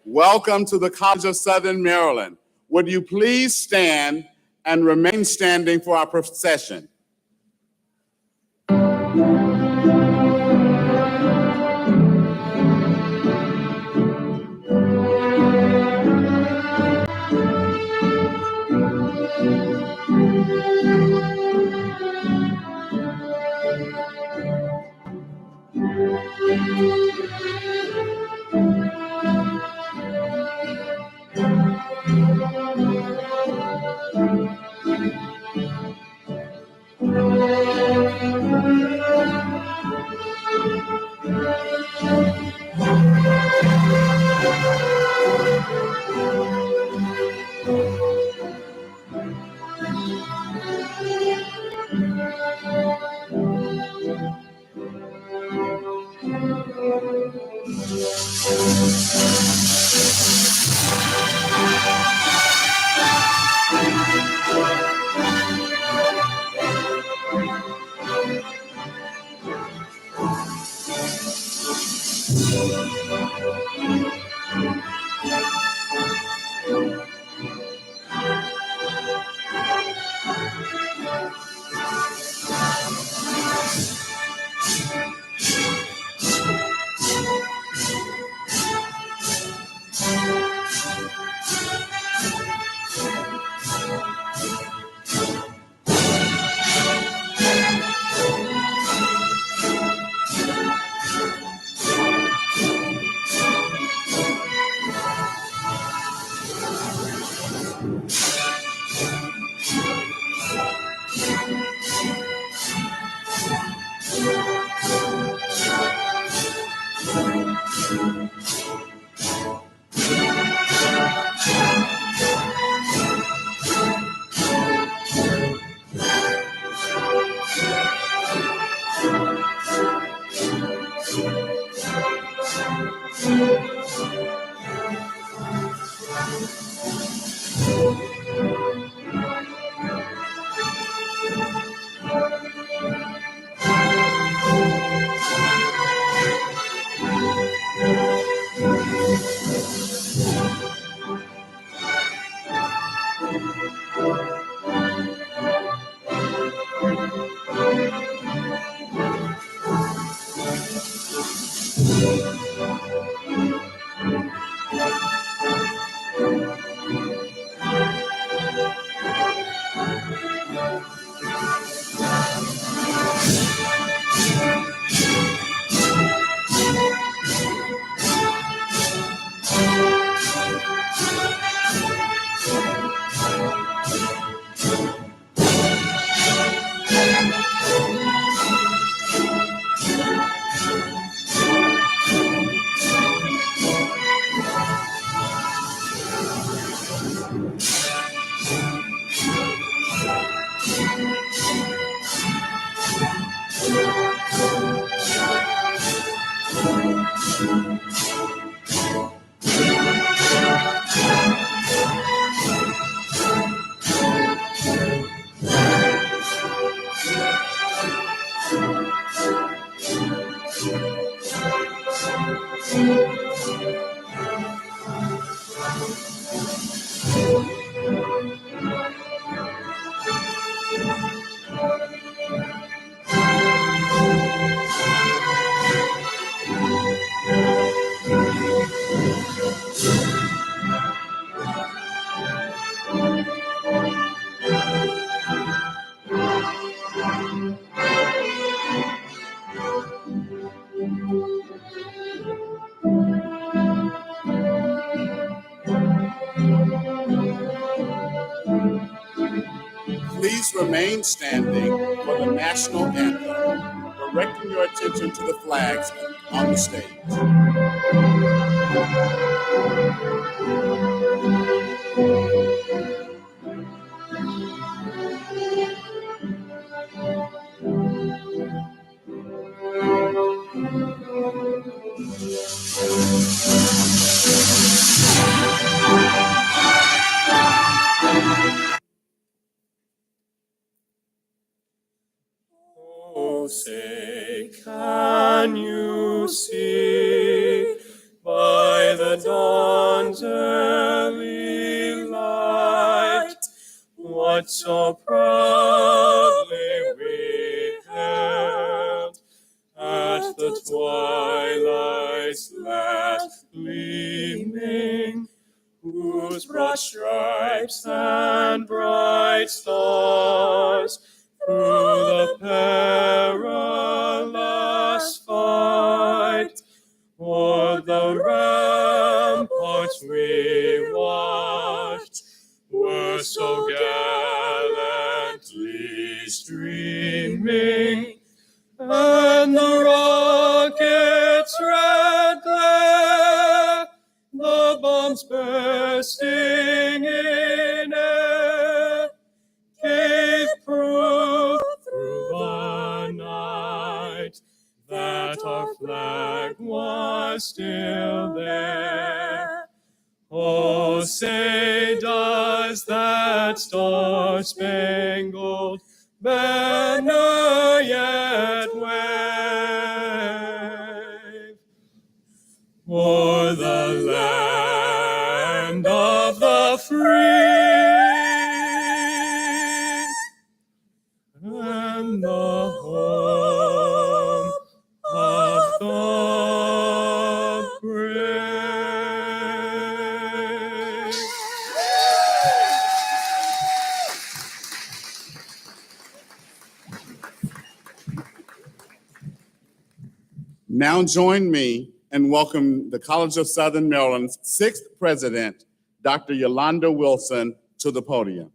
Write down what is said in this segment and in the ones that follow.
Welcome to the College of Southern Maryland. Would you please stand and remain standing for our procession? Please remain standing for the national anthem, directing your attention to the flags on the stage. Oh, say, can you see by the dawn dawn's early light, what so proudly we hailed at the twilight's last gleaming, whose broad stripes and bright stars through the perilous fight o'er the ramparts we watched were so gallantly streaming, and the rocket's red glare, the bombs bursting in air, gave proof through the night that our flag was still there. Oh, say does that star-spangled banner yet wave o'er the land of the free and the home of the brave. Now join me and welcome the College of Southern Maryland's 6th president, Dr. Yolanda Wilson, to the podium.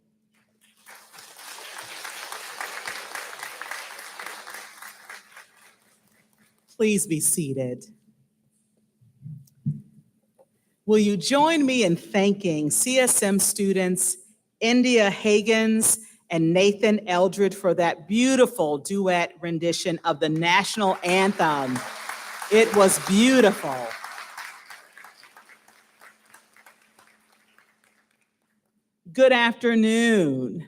Please be seated. Will you join me in thanking CSM students India Hagans and Nathan Eldred for that beautiful duet rendition of the national anthem. It was beautiful. Good afternoon.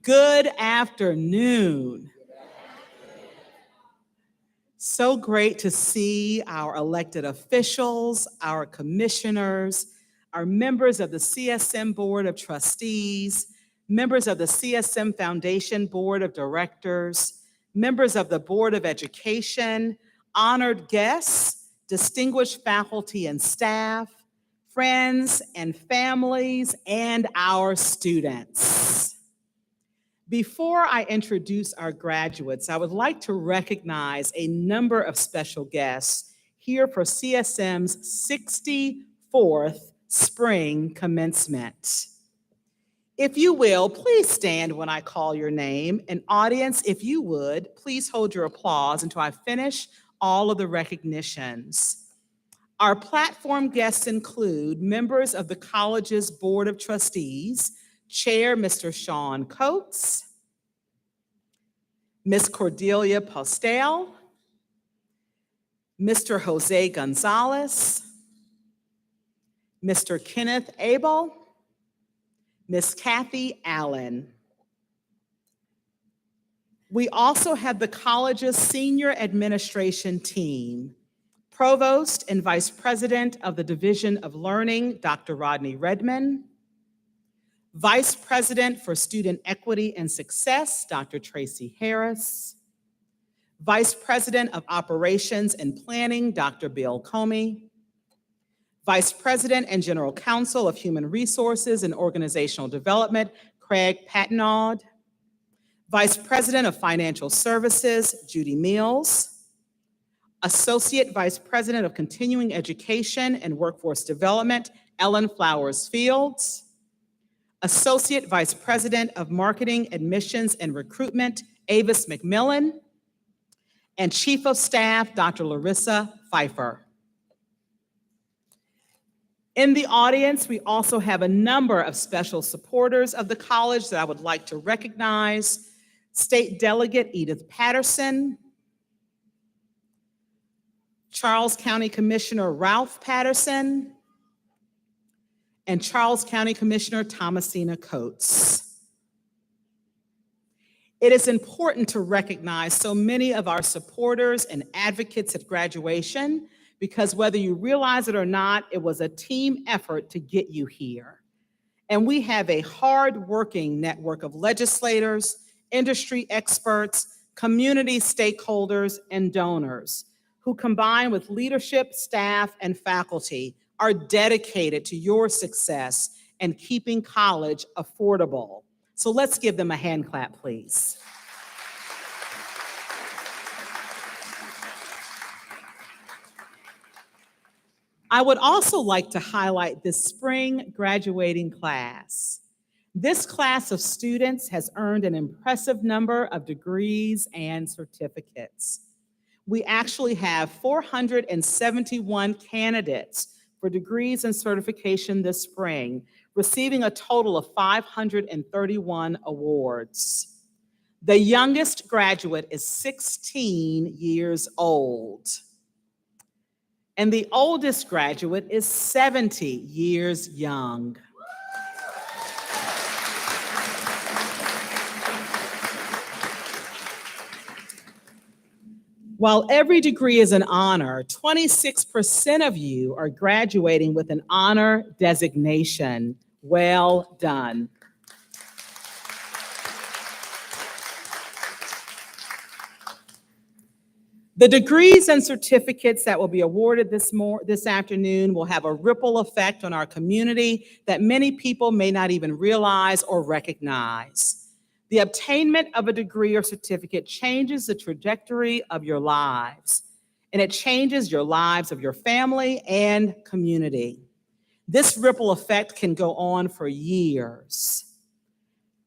Good afternoon. So great to see our elected officials, our commissioners, our members of the CSM Board of Trustees, members of the CSM Foundation Board of Directors, members of the Board of Education, honored guests, distinguished faculty and staff, friends and families, and our students. Before I introduce our graduates, I would like to recognize a number of special guests here for CSM's 64th spring commencement. If you will, please stand when I call your name. And audience, if you would, please hold your applause until I finish all of the recognitions. Our platform guests include members of the college's Board of Trustees, Chair Mr. Sean Coates, Ms. Cordelia Postel, Mr. Jose Gonzalez, Mr. Kenneth Abel, Ms. Kathy Allen. We also have the college's senior administration team, Provost and Vice President of the Division of Learning, Dr. Rodney Redman, Vice President for Student Equity and Success, Dr. Tracy Harris, Vice President of Operations and Planning, Dr. Bill Comey, Vice President and General Counsel of Human Resources and Organizational Development, Craig Patnaud, Vice President of Financial Services, Judy Mills, Associate Vice President of Continuing Education and Workforce Development, Ellen Flowers Fields, Associate Vice President of Marketing, Admissions, and Recruitment, Avis McMillan, and Chief of Staff, Dr. Larissa Pfeiffer. In the audience, we also have a number of special supporters of the college that I would like to recognize. State Delegate Edith Patterson, Charles County Commissioner Ralph Patterson, and Charles County Commissioner Thomasina Coates. It is important to recognize so many of our supporters and advocates at graduation because whether you realize it or not, it was a team effort to get you here. And we have a hard-working network of legislators, industry experts, community stakeholders, and donors who, combined with leadership, staff, and faculty, are dedicated to your success and keeping college affordable. So let's give them a hand clap, please. I would also like to highlight this spring graduating class. This class of students has earned an impressive number of degrees and certificates. We actually have 471 candidates for degrees and certification this spring, receiving a total of 531 awards. The youngest graduate is 16 years old. And the oldest graduate is 70 years young. While every degree is an honor, 26% of you are graduating with an honor designation. Well done. The degrees and certificates that will be awarded this afternoon will have a ripple effect on our community that many people may not even realize or recognize. The obtainment of a degree or certificate changes the trajectory of your lives, and it changes your lives of your family and community. This ripple effect can go on for years.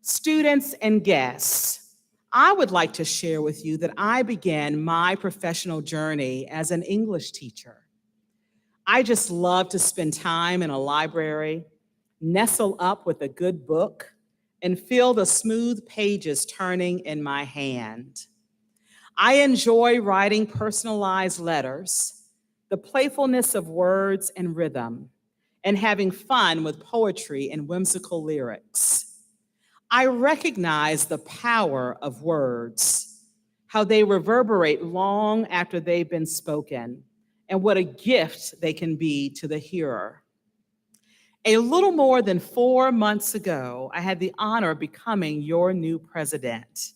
Students and guests, I would like to share with you that I began my professional journey as an English teacher. I just love to spend time in a library, nestle up with a good book, and feel the smooth pages turning in my hand. I enjoy writing personalized letters, the playfulness of words and rhythm, and having fun with poetry and whimsical lyrics. I recognize the power of words, how they reverberate long after they've been spoken, and what a gift they can be to the hearer. A little more than 4 months ago, I had the honor of becoming your new president.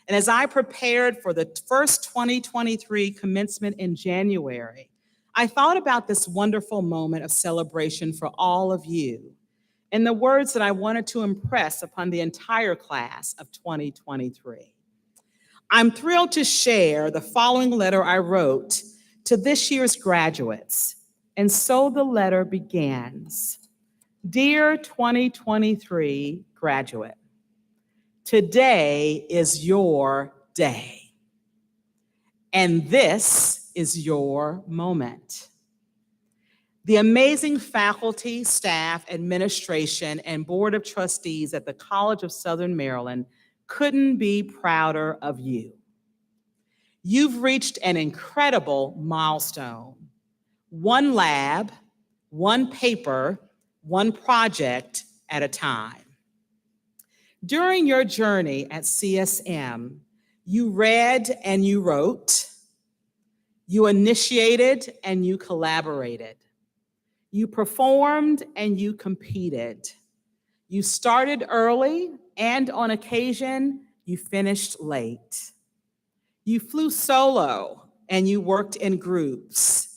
And as I prepared for the first 2023 commencement in January, I thought about this wonderful moment of celebration for all of you and the words that I wanted to impress upon the entire class of 2023. I'm thrilled to share the following letter I wrote to this year's graduates. And so the letter begins. Dear 2023 graduate, today is your day, and this is your moment. The amazing faculty, staff, administration, and board of trustees at the College of Southern Maryland couldn't be prouder of you. You've reached an incredible milestone. One lab, one paper, one project at a time. During your journey at CSM, you read and you wrote, you initiated and you collaborated. You performed and you competed. You started early, and on occasion, you finished late. You flew solo and you worked in groups.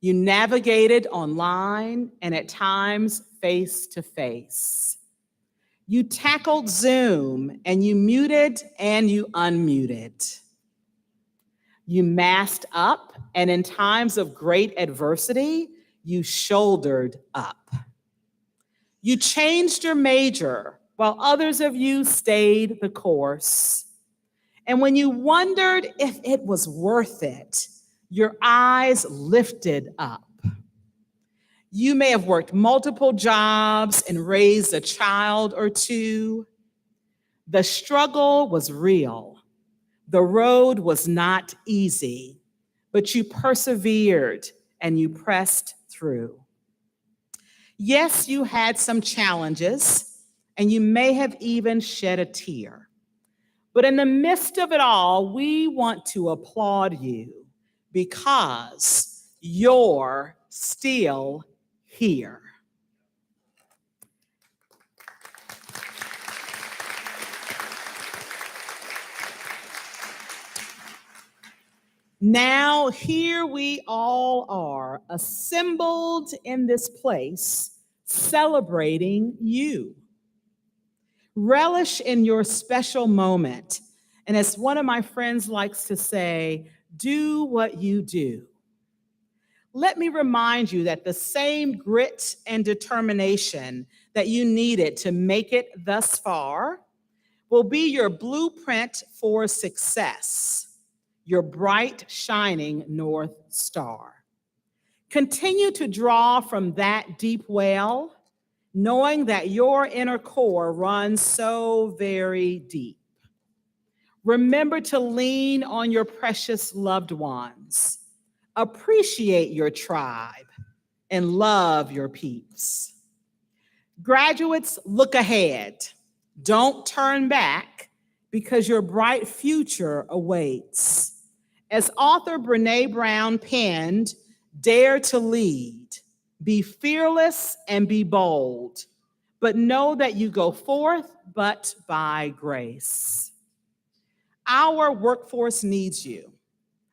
You navigated online and at times face to face. You tackled Zoom and you muted and you unmuted. You masked up, and in times of great adversity, you shouldered up. You changed your major while others of you stayed the course. And when you wondered if it was worth it, your eyes lifted up. You may have worked multiple jobs and raised a child or two. The struggle was real. The road was not easy, but you persevered and you pressed through. Yes, you had some challenges, and you may have even shed a tear. But in the midst of it all, we want to applaud you because you're still here. Now, here we all are, assembled in this place, celebrating you. Relish in your special moment. And as one of my friends likes to say, do what you do. Let me remind you that the same grit and determination that you needed to make it thus far will be your blueprint for success, your bright, shining North Star. Continue to draw from that deep well, knowing that your inner core runs so very deep. Remember to lean on your precious loved ones. Appreciate your tribe and love your peeps. Graduates, look ahead. Don't turn back because your bright future awaits. As author Brene Brown penned, dare to lead, be fearless and be bold, but know that you go forth but by grace. Our workforce needs you.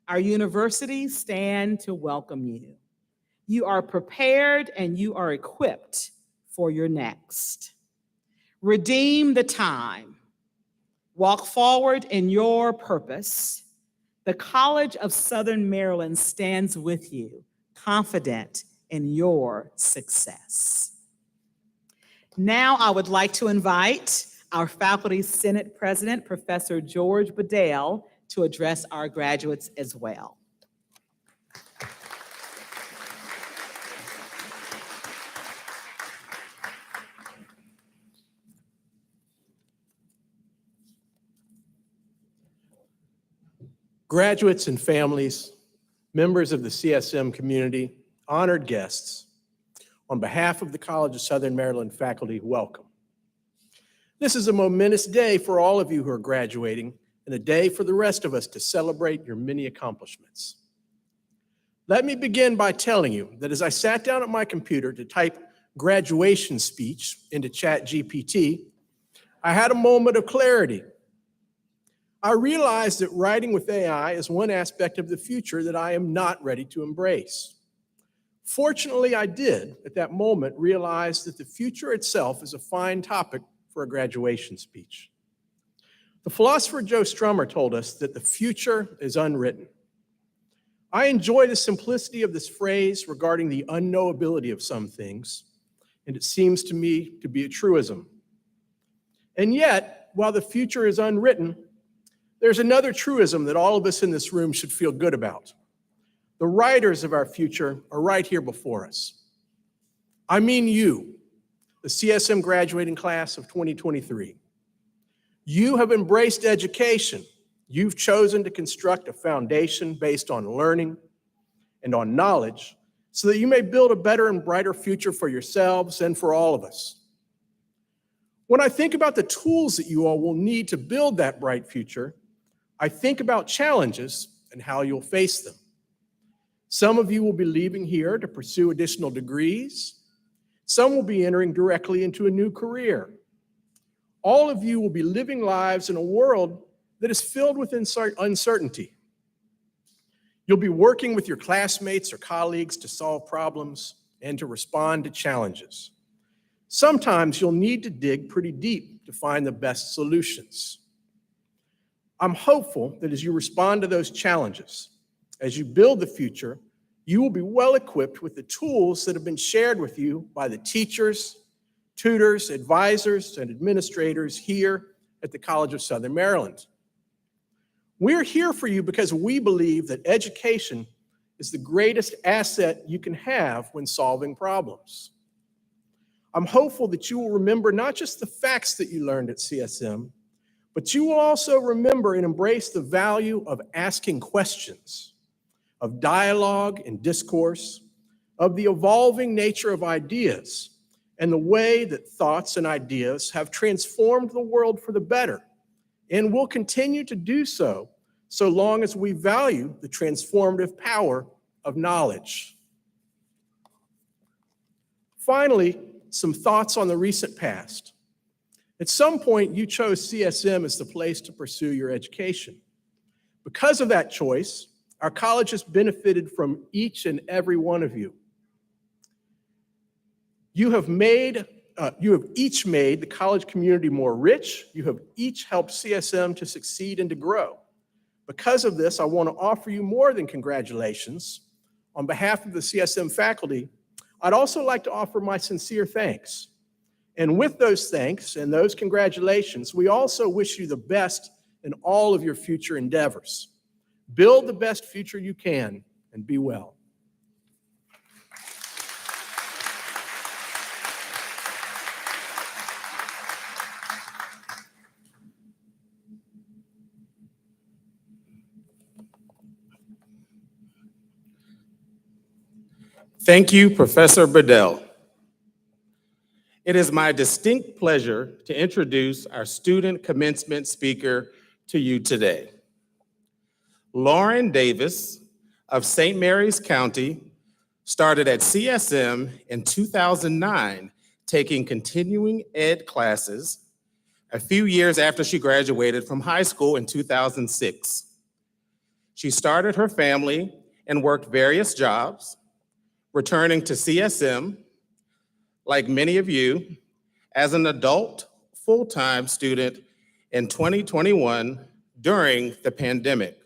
Our universities stand to welcome you. You are prepared and you are equipped for your next. Redeem the time. Walk forward in your purpose. The College of Southern Maryland stands with you, confident in your success. Now I would like to invite our Faculty Senate President, Professor George Bedell, to address our graduates as well. Graduates and families, members of the CSM community, honored guests, on behalf of the College of Southern Maryland faculty, welcome. This is a momentous day for all of you who are graduating and a day for the rest of us to celebrate your many accomplishments. Let me begin by telling you that as I sat down at my computer to type graduation speech into ChatGPT, I had a moment of clarity. I realized that writing with AI is one aspect of the future that I am not ready to embrace. Fortunately, I did, at that moment, realize that the future itself is a fine topic for a graduation speech. The philosopher Joe Strummer told us that the future is unwritten. I enjoy the simplicity of this phrase regarding the unknowability of some things, and it seems to me to be a truism. And yet, while the future is unwritten, there's another truism that all of us in this room should feel good about. The writers of our future are right here before us. I mean you, the CSM graduating class of 2023. You have embraced education. You've chosen to construct a foundation based on learning and on knowledge so that you may build a better and brighter future for yourselves and for all of us. When I think about the tools that you all will need to build that bright future, I think about challenges and how you'll face them. Some of you will be leaving here to pursue additional degrees. Some will be entering directly into a new career. All of you will be living lives in a world that is filled with uncertainty. You'll be working with your classmates or colleagues to solve problems and to respond to challenges. Sometimes you'll need to dig pretty deep to find the best solutions. I'm hopeful that as you respond to those challenges, as you build the future, you will be well equipped with the tools that have been shared with you by the teachers, tutors, advisors, and administrators here at the College of Southern Maryland. We're here for you because we believe that education is the greatest asset you can have when solving problems. I'm hopeful that you will remember not just the facts that you learned at CSM, but you will also remember and embrace the value of asking questions, of dialogue and discourse, of the evolving nature of ideas, and the way that thoughts and ideas have transformed the world for the better, and will continue to do so long as we value the transformative power of knowledge. Finally, some thoughts on the recent past. At some point, you chose CSM as the place to pursue your education. Because of that choice, our college has benefited from each and every one of you. You have each made the college community more rich. You have each helped CSM to succeed and to grow. Because of this, I want to offer you more than congratulations. On behalf of the CSM faculty, I'd also like to offer my sincere thanks. And with those thanks and those congratulations, we also wish you the best in all of your future endeavors. Build the best future you can, and be well. Thank you, Professor Bedell. It is my distinct pleasure to introduce our student commencement speaker to you today. Lauren Davis of St. Mary's County started at CSM in 2009, taking continuing ed classes a few years after she graduated from high school in 2006. She started her family and worked various jobs, returning to CSM, like many of you, as an adult full-time student in 2021 during the pandemic.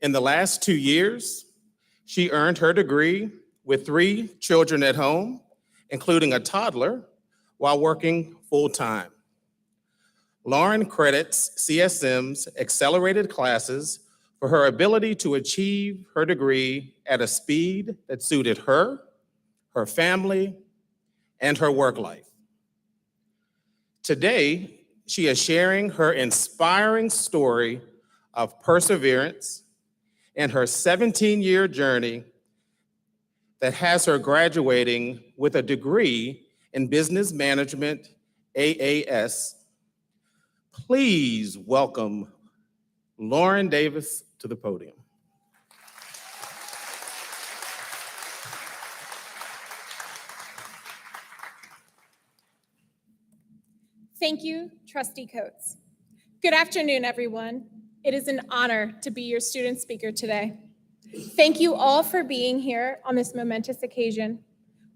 In the last 2 years, she earned her degree with 3 children at home, including a toddler, while working full-time. Lauren credits CSM's accelerated classes for her ability to achieve her degree at a speed that suited her, her family, and her work life. Today, she is sharing her inspiring story of perseverance and her 17-year journey that has her graduating with a degree in business management, AAS. Please welcome Lauren Davis to the podium. Thank you, Trustee Coates. Good afternoon, everyone. It is an honor to be your student speaker today. Thank you all for being here on this momentous occasion.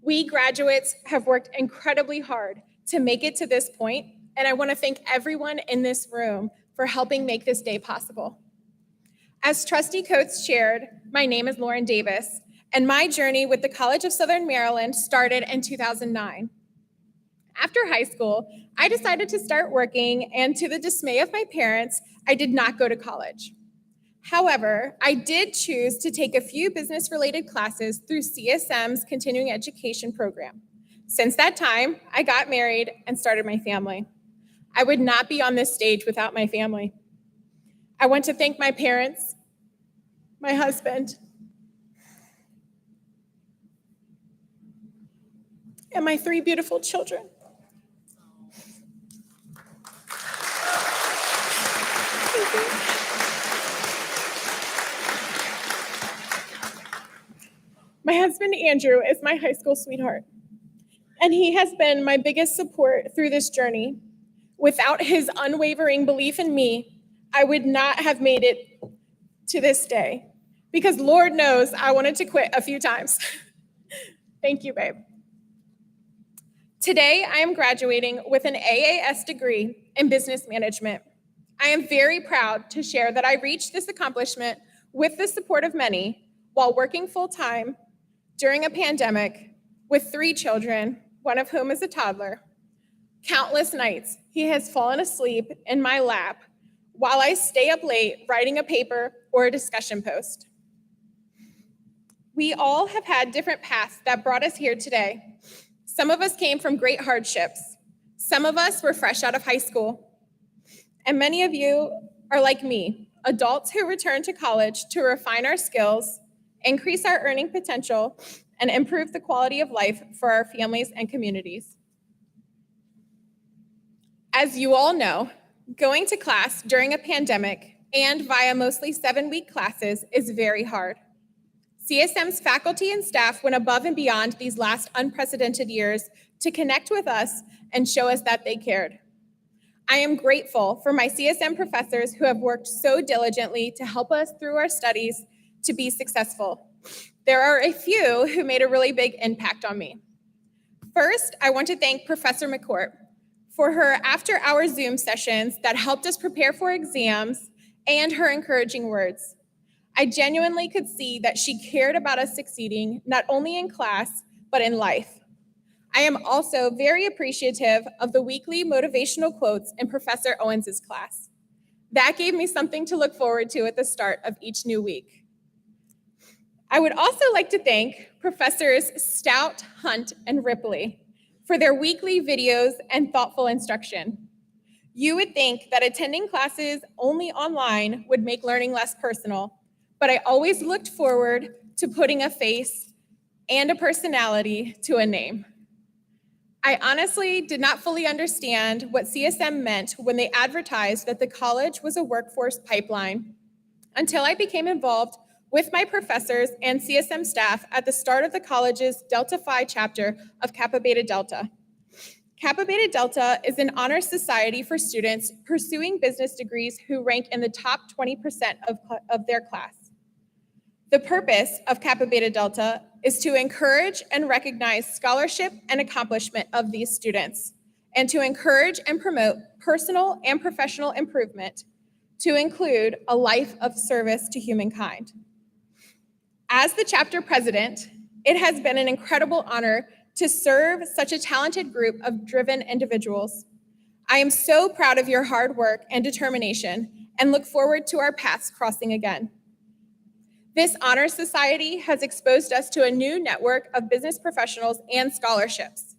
We graduates have worked incredibly hard to make it to this point, and I want to thank everyone in this room for helping make this day possible. As Trustee Coates shared, my name is Lauren Davis, and my journey with the College of Southern Maryland started in 2009. After high school, I decided to start working, and to the dismay of my parents, I did not go to college. However, I did choose to take a few business-related classes through CSM's continuing education program. Since that time, I got married and started my family. I would not be on this stage without my family. I want to thank my parents, my husband, and my 3 beautiful children. My husband, Andrew, is my high school sweetheart, and he has been my biggest support through this journey. Without his unwavering belief in me, I would not have made it to this day, because Lord knows I wanted to quit a few times. Thank you, babe. Today, I am graduating with an AAS degree in business management. I am very proud to share that I reached this accomplishment with the support of many while working full-time during a pandemic with 3 children, one of whom is a toddler. Countless nights, he has fallen asleep in my lap while I stay up late writing a paper or a discussion post. We all have had different paths that brought us here today. Some of us came from great hardships. Some of us were fresh out of high school. And many of you are like me, adults who return to college to refine our skills, increase our earning potential, and improve the quality of life for our families and communities. As you all know, going to class during a pandemic and via mostly 7-week classes is very hard. CSM's faculty and staff went above and beyond these last unprecedented years to connect with us and show us that they cared. I am grateful for my CSM professors who have worked so diligently to help us through our studies to be successful. There are a few who made a really big impact on me. First, I want to thank Professor McCourt for her after-hour Zoom sessions that helped us prepare for exams and her encouraging words. I genuinely could see that she cared about us succeeding, not only in class, but in life. I am also very appreciative of the weekly motivational quotes in Professor Owens's class. That gave me something to look forward to at the start of each new week. I would also like to thank Professors Stout, Hunt, and Ripley for their weekly videos and thoughtful instruction. You would think that attending classes only online would make learning less personal, but I always looked forward to putting a face and a personality to a name. I honestly did not fully understand what CSM meant when they advertised that the college was a workforce pipeline until I became involved with my professors and CSM staff at the start of the college's Delta Phi chapter of Kappa Beta Delta. Kappa Beta Delta is an honor society for students pursuing business degrees who rank in the top 20% of their class. The purpose of Kappa Beta Delta is to encourage and recognize scholarship and accomplishment of these students, and to encourage and promote personal and professional improvement to include a life of service to humankind. As the chapter president, it has been an incredible honor to serve such a talented group of driven individuals. I am so proud of your hard work and determination and look forward to our paths crossing again. This honor society has exposed us to a new network of business professionals and scholarships.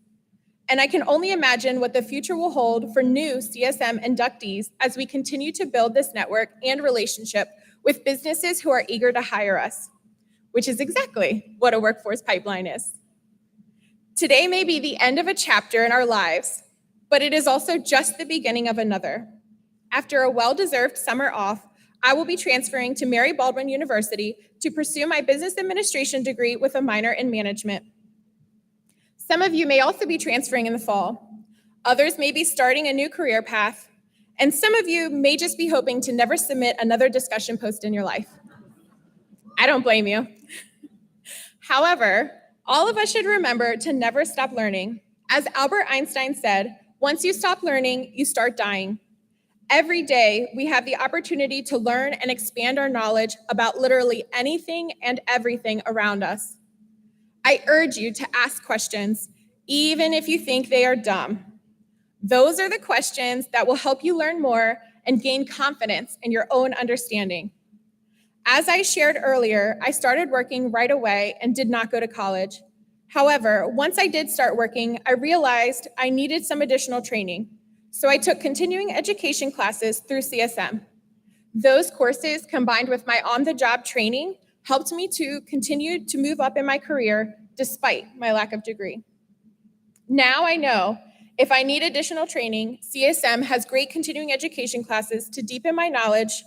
And I can only imagine what the future will hold for new CSM inductees as we continue to build this network and relationship with businesses who are eager to hire us, which is exactly what a workforce pipeline is. Today may be the end of a chapter in our lives, but it is also just the beginning of another. After a well-deserved summer off, I will be transferring to Mary Baldwin University to pursue my business administration degree with a minor in management. Some of you may also be transferring in the fall. Others may be starting a new career path, and some of you may just be hoping to never submit another discussion post in your life. I don't blame you. However, all of us should remember to never stop learning. As Albert Einstein said, once you stop learning, you start dying. Every day, we have the opportunity to learn and expand our knowledge about literally anything and everything around us. I urge you to ask questions, even if you think they are dumb. Those are the questions that will help you learn more and gain confidence in your own understanding. As I shared earlier, I started working right away and did not go to college. However, once I did start working, I realized I needed some additional training. So I took continuing education classes through CSM. Those courses, combined with my on-the-job training, helped me to continue to move up in my career despite my lack of degree. Now I know if I need additional training, CSM has great continuing education classes to deepen my knowledge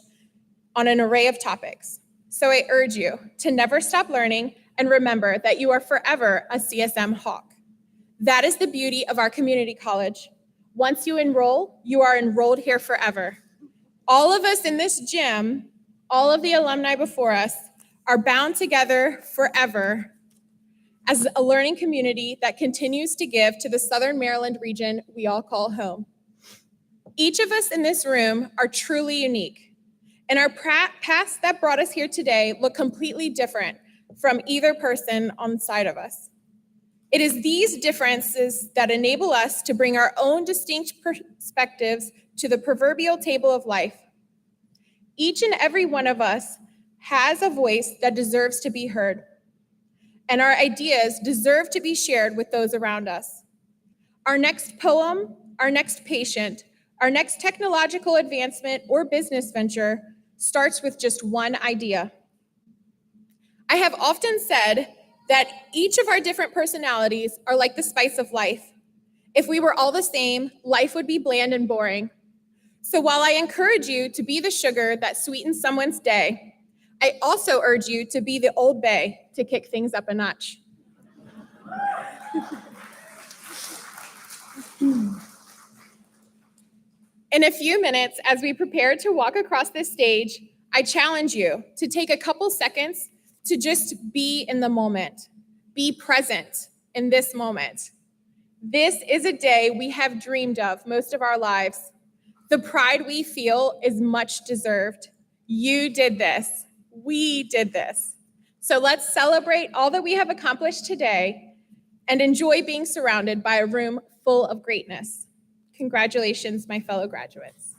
on an array of topics. So I urge you to never stop learning and remember that you are forever a CSM hawk. That is the beauty of our community college. Once you enroll, you are enrolled here forever. All of us in this gym, all of the alumni before us, are bound together forever as a learning community that continues to give to the Southern Maryland region we all call home. Each of us in this room are truly unique, and our paths that brought us here today look completely different from either person on the side of us. It is these differences that enable us to bring our own distinct perspectives to the proverbial table of life. Each and every one of us has a voice that deserves to be heard, and our ideas deserve to be shared with those around us. Our next poem, our next patient, our next technological advancement or business venture starts with just one idea. I have often said that each of our different personalities are like the spice of life. If we were all the same, life would be bland and boring. So while I encourage you to be the sugar that sweetens someone's day, I also urge you to be the Old Bay to kick things up a notch. In a few minutes, as we prepare to walk across this stage, I challenge you to take a couple seconds to just be in the moment. Be present in this moment. This is a day we have dreamed of most of our lives. The pride we feel is much deserved. You did this. We did this. So let's celebrate all that we have accomplished today and enjoy being surrounded by a room full of greatness. Congratulations, my fellow graduates.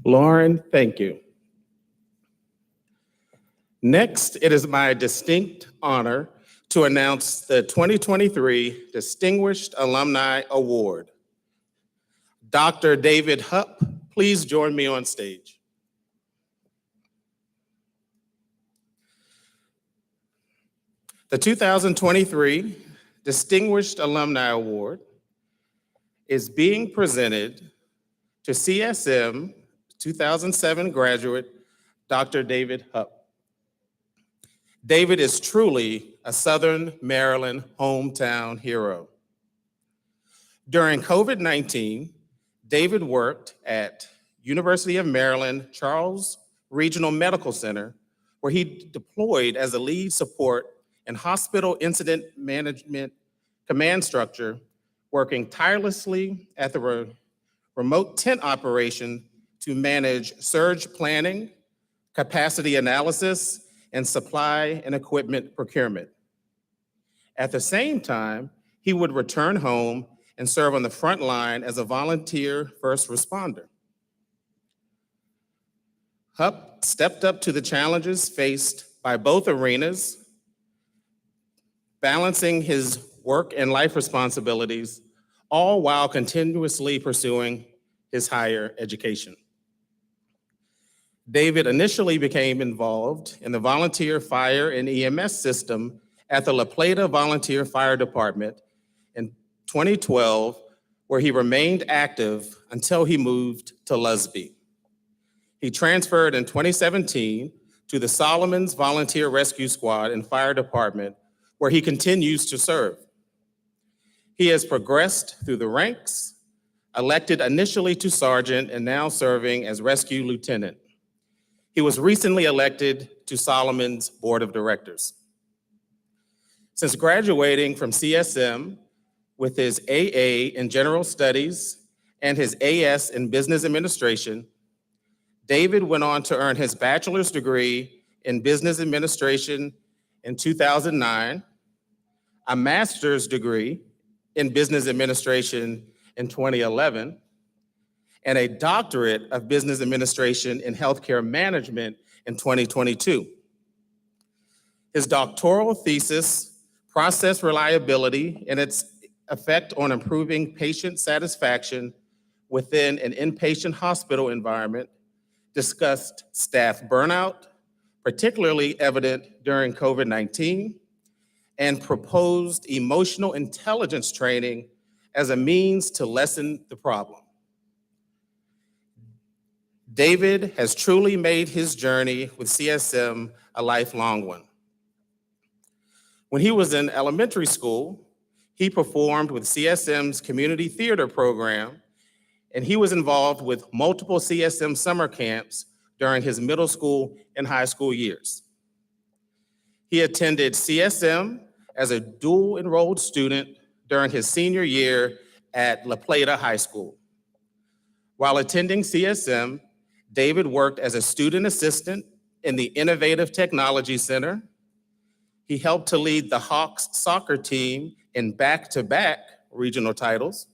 Lauren, thank you. Next, it is my distinct honor to announce the 2023 Distinguished Alumni Award. Dr. David Hupp, please join me on stage. The 2023 Distinguished Alumni Award is being presented to CSM 2007 graduate, Dr. David Hupp. David is truly a Southern Maryland hometown hero. During COVID-19, David worked at University of Maryland Charles Regional Medical Center, where he deployed as a lead support and hospital incident management command structure, working tirelessly at the remote tent operation to manage surge planning, capacity analysis, and supply and equipment procurement. At the same time, he would return home and serve on the front line as a volunteer first responder. Hupp stepped up to the challenges faced by both arenas, balancing his work and life responsibilities, all while continuously pursuing his higher education. David initially became involved in the volunteer fire and EMS system at the La Plata Volunteer Fire Department in 2012, where he remained active until he moved to Lusby. He transferred in 2017 to the Solomons Volunteer Rescue Squad and Fire Department, where he continues to serve. He has progressed through the ranks, elected initially to sergeant and now serving as rescue lieutenant. He was recently elected to Solomon's Board of Directors. Since graduating from CSM with his AA in General Studies and his AS in Business Administration, David went on to earn his bachelor's degree in Business Administration in 2009, a master's degree in Business Administration in 2011, and a doctorate of Business Administration in Healthcare Management in 2022. His doctoral thesis, Process Reliability and its Effect on Improving Patient Satisfaction Within an Inpatient Hospital Environment, discussed staff burnout, particularly evident during COVID-19, and proposed emotional intelligence training as a means to lessen the problem. David has truly made his journey with CSM a lifelong one. When he was in elementary school, he performed with CSM's community theater program, and he was involved with multiple CSM summer camps during his middle school and high school years. He attended CSM as a dual enrolled student during his senior year at La Plata High School. While attending CSM, David worked as a student assistant in the Innovative Technology Center. He helped to lead the Hawks soccer team in back-to-back regional titles.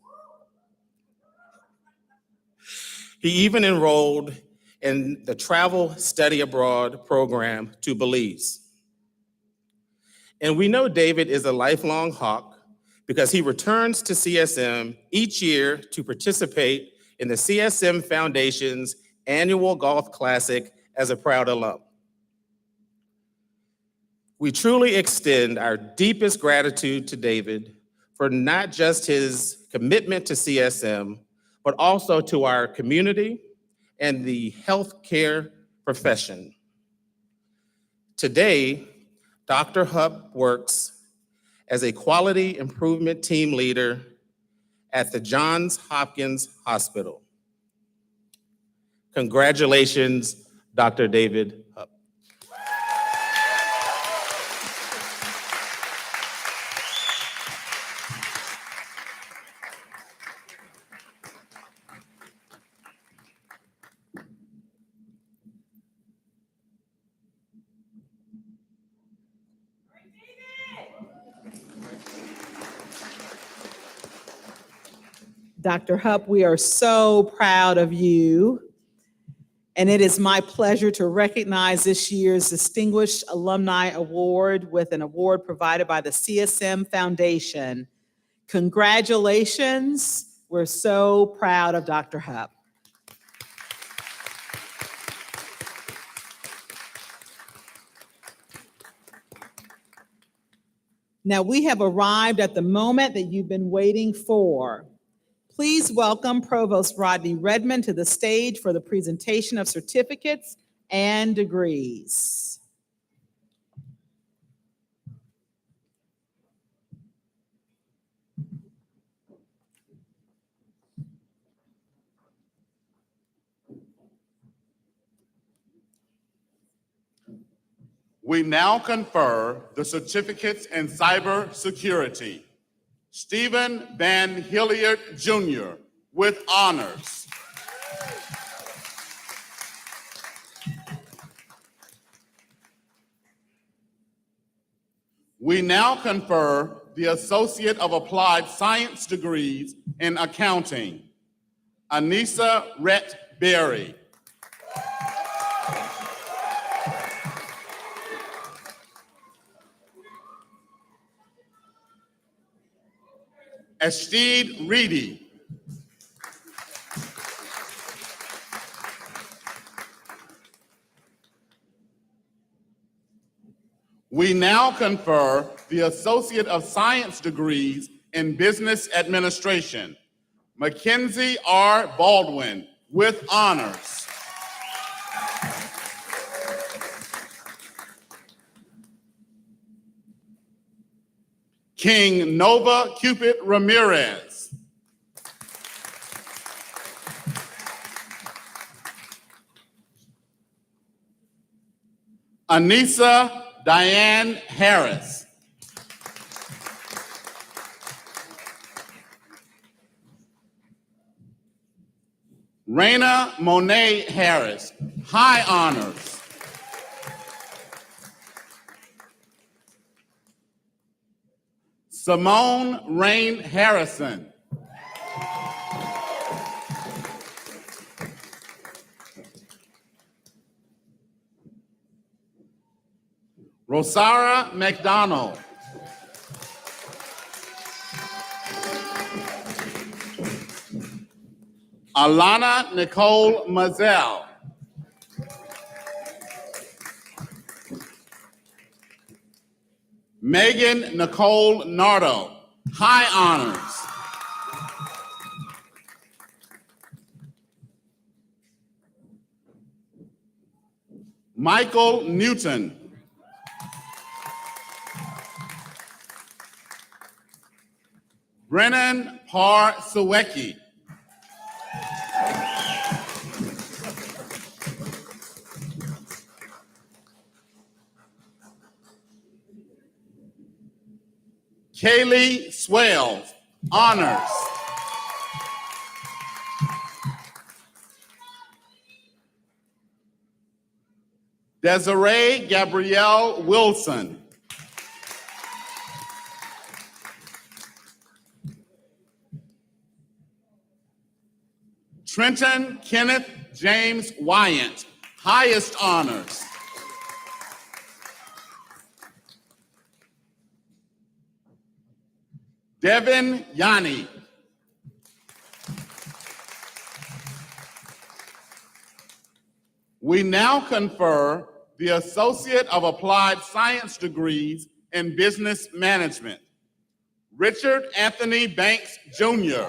He even enrolled in the Travel Study Abroad program to Belize. And we know David is a lifelong Hawk because he returns to CSM each year to participate in the CSM Foundation's annual Golf Classic as a proud alum. We truly extend our deepest gratitude to David for not just his commitment to CSM, but also to our community and the healthcare profession. Today, Dr. Hupp works as a quality improvement team leader at the Johns Hopkins Hospital. Congratulations, Dr. David Hupp. Dr. Hupp, we are so proud of you. And it is my pleasure to recognize this year's Distinguished Alumni Award with an award provided by the CSM Foundation. Congratulations. We're so proud of Dr. Hupp. Now, we have arrived at the moment that you've been waiting for. Please welcome Provost Rodney Redmond to the stage for the presentation of certificates and degrees. We now confer the certificates in cybersecurity. Stephen Van Hilliard Jr. with honors. We now confer the Associate of Applied Science degrees in accounting. Anissa Rhett Berry. Estede Reedy. We now confer the Associate of Science degrees in Business Administration. Mackenzie R. Baldwin with honors. King Nova Cupid Ramirez. Anissa Diane Harris. Raina Monet Harris, high honors. Simone Rain Harrison. Rosara McDonald. Alana Nicole Mazel. Megan Nicole Nardo, high honors. Michael Newton. Brennan Parr Sawecki. Kaylee Swales, honors. Desiree Gabrielle Wilson. Trenton Kenneth James Wyant, highest honors. Devin Yanni. We now confer the Associate of Applied Science degrees in Business Management. Richard Anthony Banks, Jr.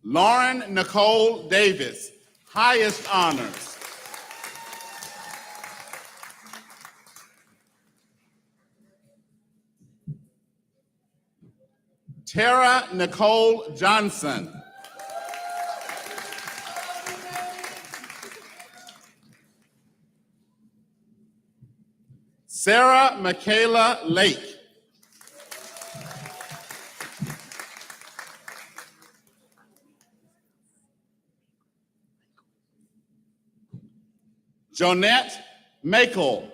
Lauren Nicole Davis, highest honors. Tara Nicole Johnson. Sarah Michaela Lake. Jonette Makel.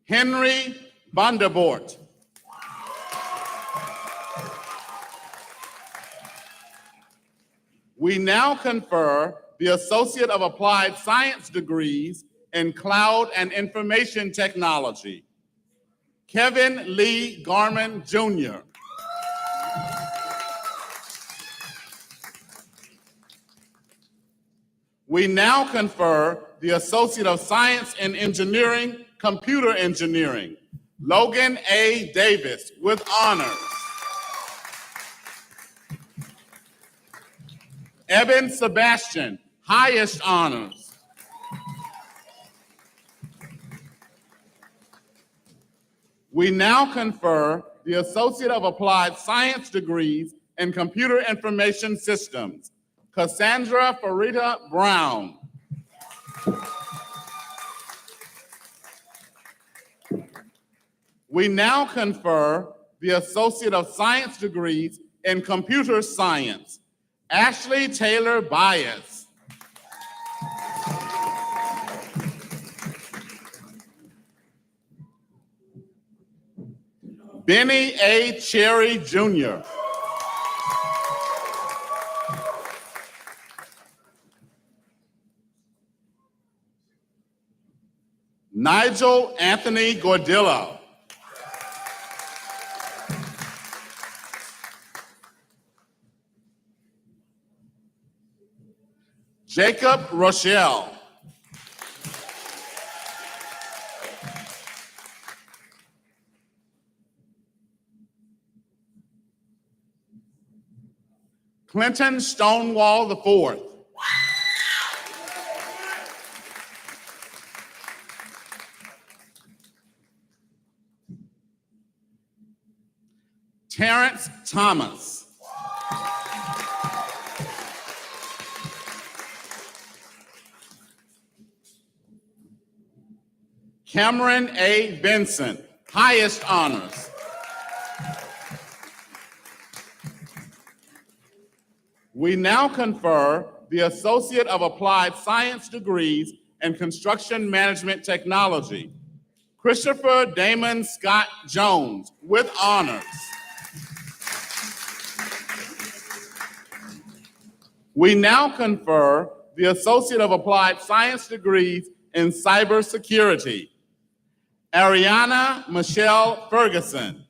Henry Vanderbort. We now confer the Associate of Applied Science degrees in Cloud and Information Technology. Kevin Lee Garman, Jr. We now confer the Associate of Science in Engineering, Computer Engineering, Logan A. Davis, with honors. Eben Sebastian, highest honors. We now confer the Associate of Applied Science degrees in Computer Information Systems, Cassandra Farida Brown. We now confer the Associate of Science degrees in Computer Science, Ashley Taylor Bias. Benny A. Cherry, Jr. Nigel Anthony Gordillo. Jacob Rochelle. Clinton Stonewall IV. Terrence Thomas. Cameron A. Benson, highest honors. We now confer the Associate of Applied Science degrees in Construction Management Technology, Christopher Damon Scott Jones, with honors. We now confer the Associate of Applied Science degrees in Cybersecurity, Ariana Michelle Ferguson.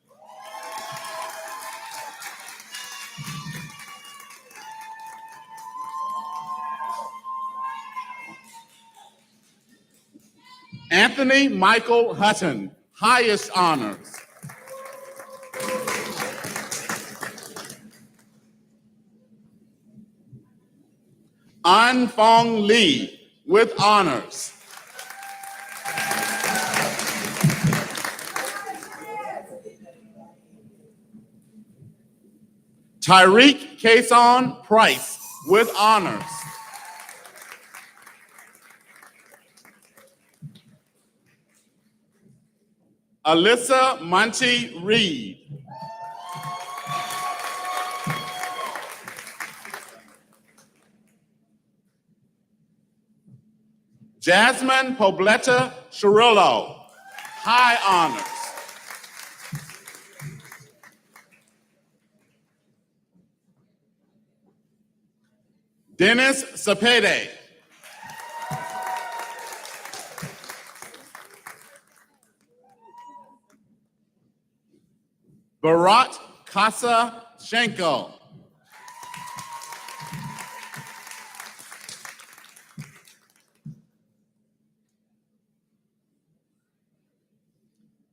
Anthony Michael Hutton, highest honors. An Fong Lee, with honors. Tyreek Kason Price, with honors. Alyssa Monty Reed. Jasmine Pobleta Cirillo, high honors. Dennis Cepede. Barat Kasa Shenko.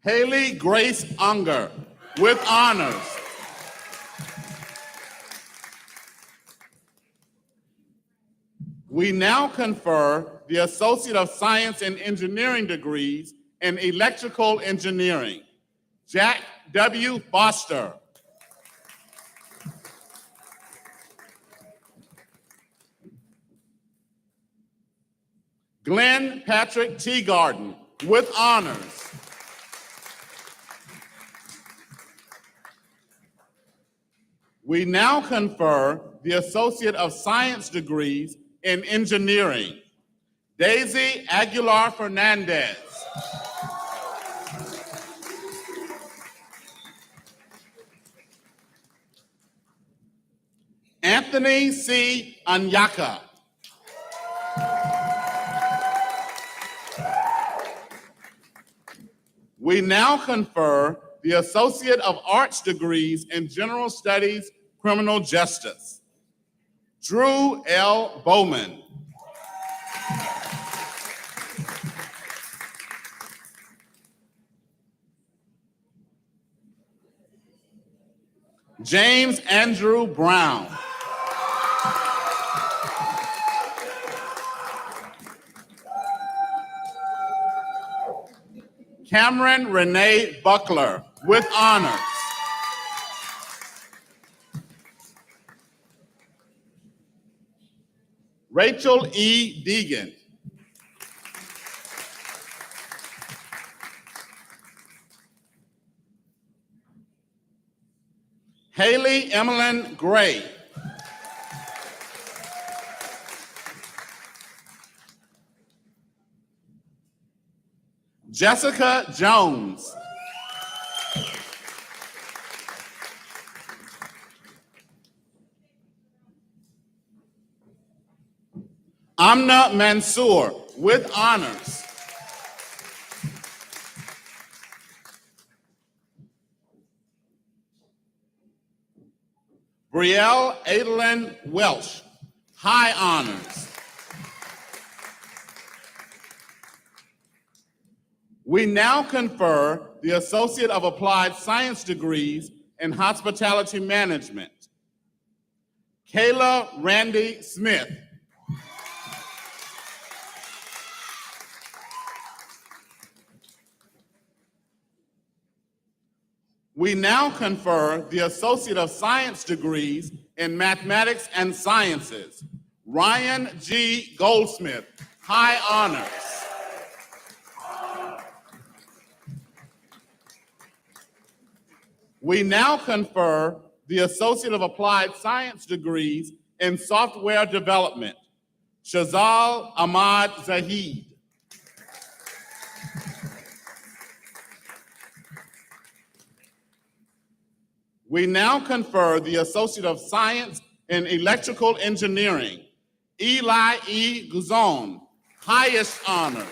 Haley Grace Unger, with honors. We now confer the Associate of Science and Engineering degrees in Electrical Engineering. Jack W. Foster. Glenn Patrick Teagarden, with honors. We now confer the Associate of Science degrees in Engineering. Daisy Aguilar Fernandez. Anthony C. Anyaka. We now confer the Associate of Arts degrees in General Studies, Criminal Justice. Drew L. Bowman. James Andrew Brown. Cameron Renee Buckler, with honors. Rachel E. Deegan. Haley Emmeline Gray. Jessica Jones. Amna Mansour, with honors. Brielle Adeline Welsh, high honors. We now confer the Associate of Applied Science degrees in Hospitality Management. Kayla Randy Smith. We now confer the Associate of Science degrees in Mathematics and Sciences. Ryan G. Goldsmith, high honors. We now confer the Associate of Applied Science degrees in Software Development. Shazal Ahmad Zahid. We now confer the Associate of Science in Electrical Engineering. Eli E. Guzon, highest honors.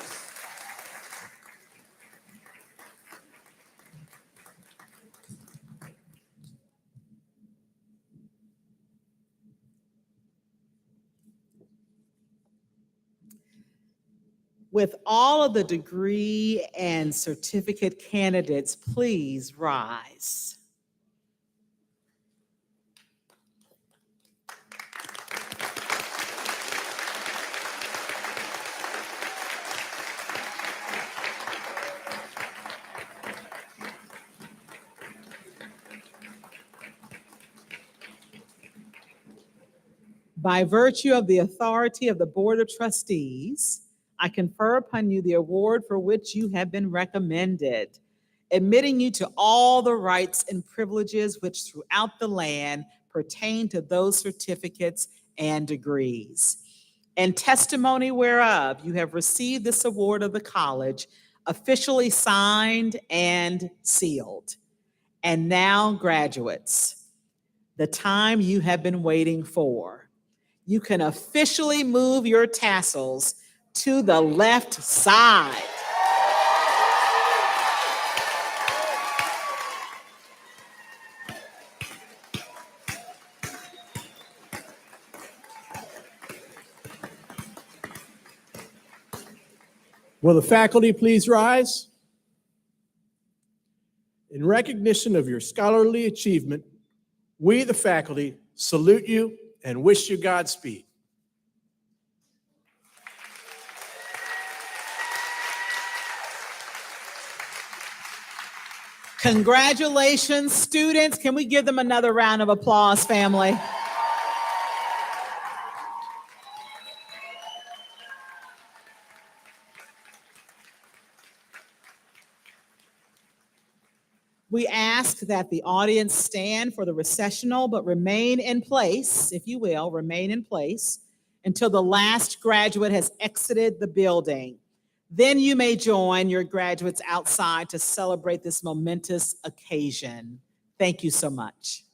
With all of the degree and certificate candidates, please rise. By virtue of the authority of the Board of Trustees, I confer upon you the award for which you have been recommended, admitting you to all the rights and privileges which throughout the land pertain to those certificates and degrees. And testimony whereof you have received this award of the college, officially signed and sealed. And now, graduates, the time you have been waiting for. You can officially move your tassels to the left side. Will the faculty please rise? In recognition of your scholarly achievement, we, the faculty, salute you and wish you Godspeed. Congratulations, students. Can we give them another round of applause, family? We ask that the audience stand for the recessional, but remain in place, if you will, remain in place until the last graduate has exited the building. Then you may join your graduates outside to celebrate this momentous occasion. Thank you so much.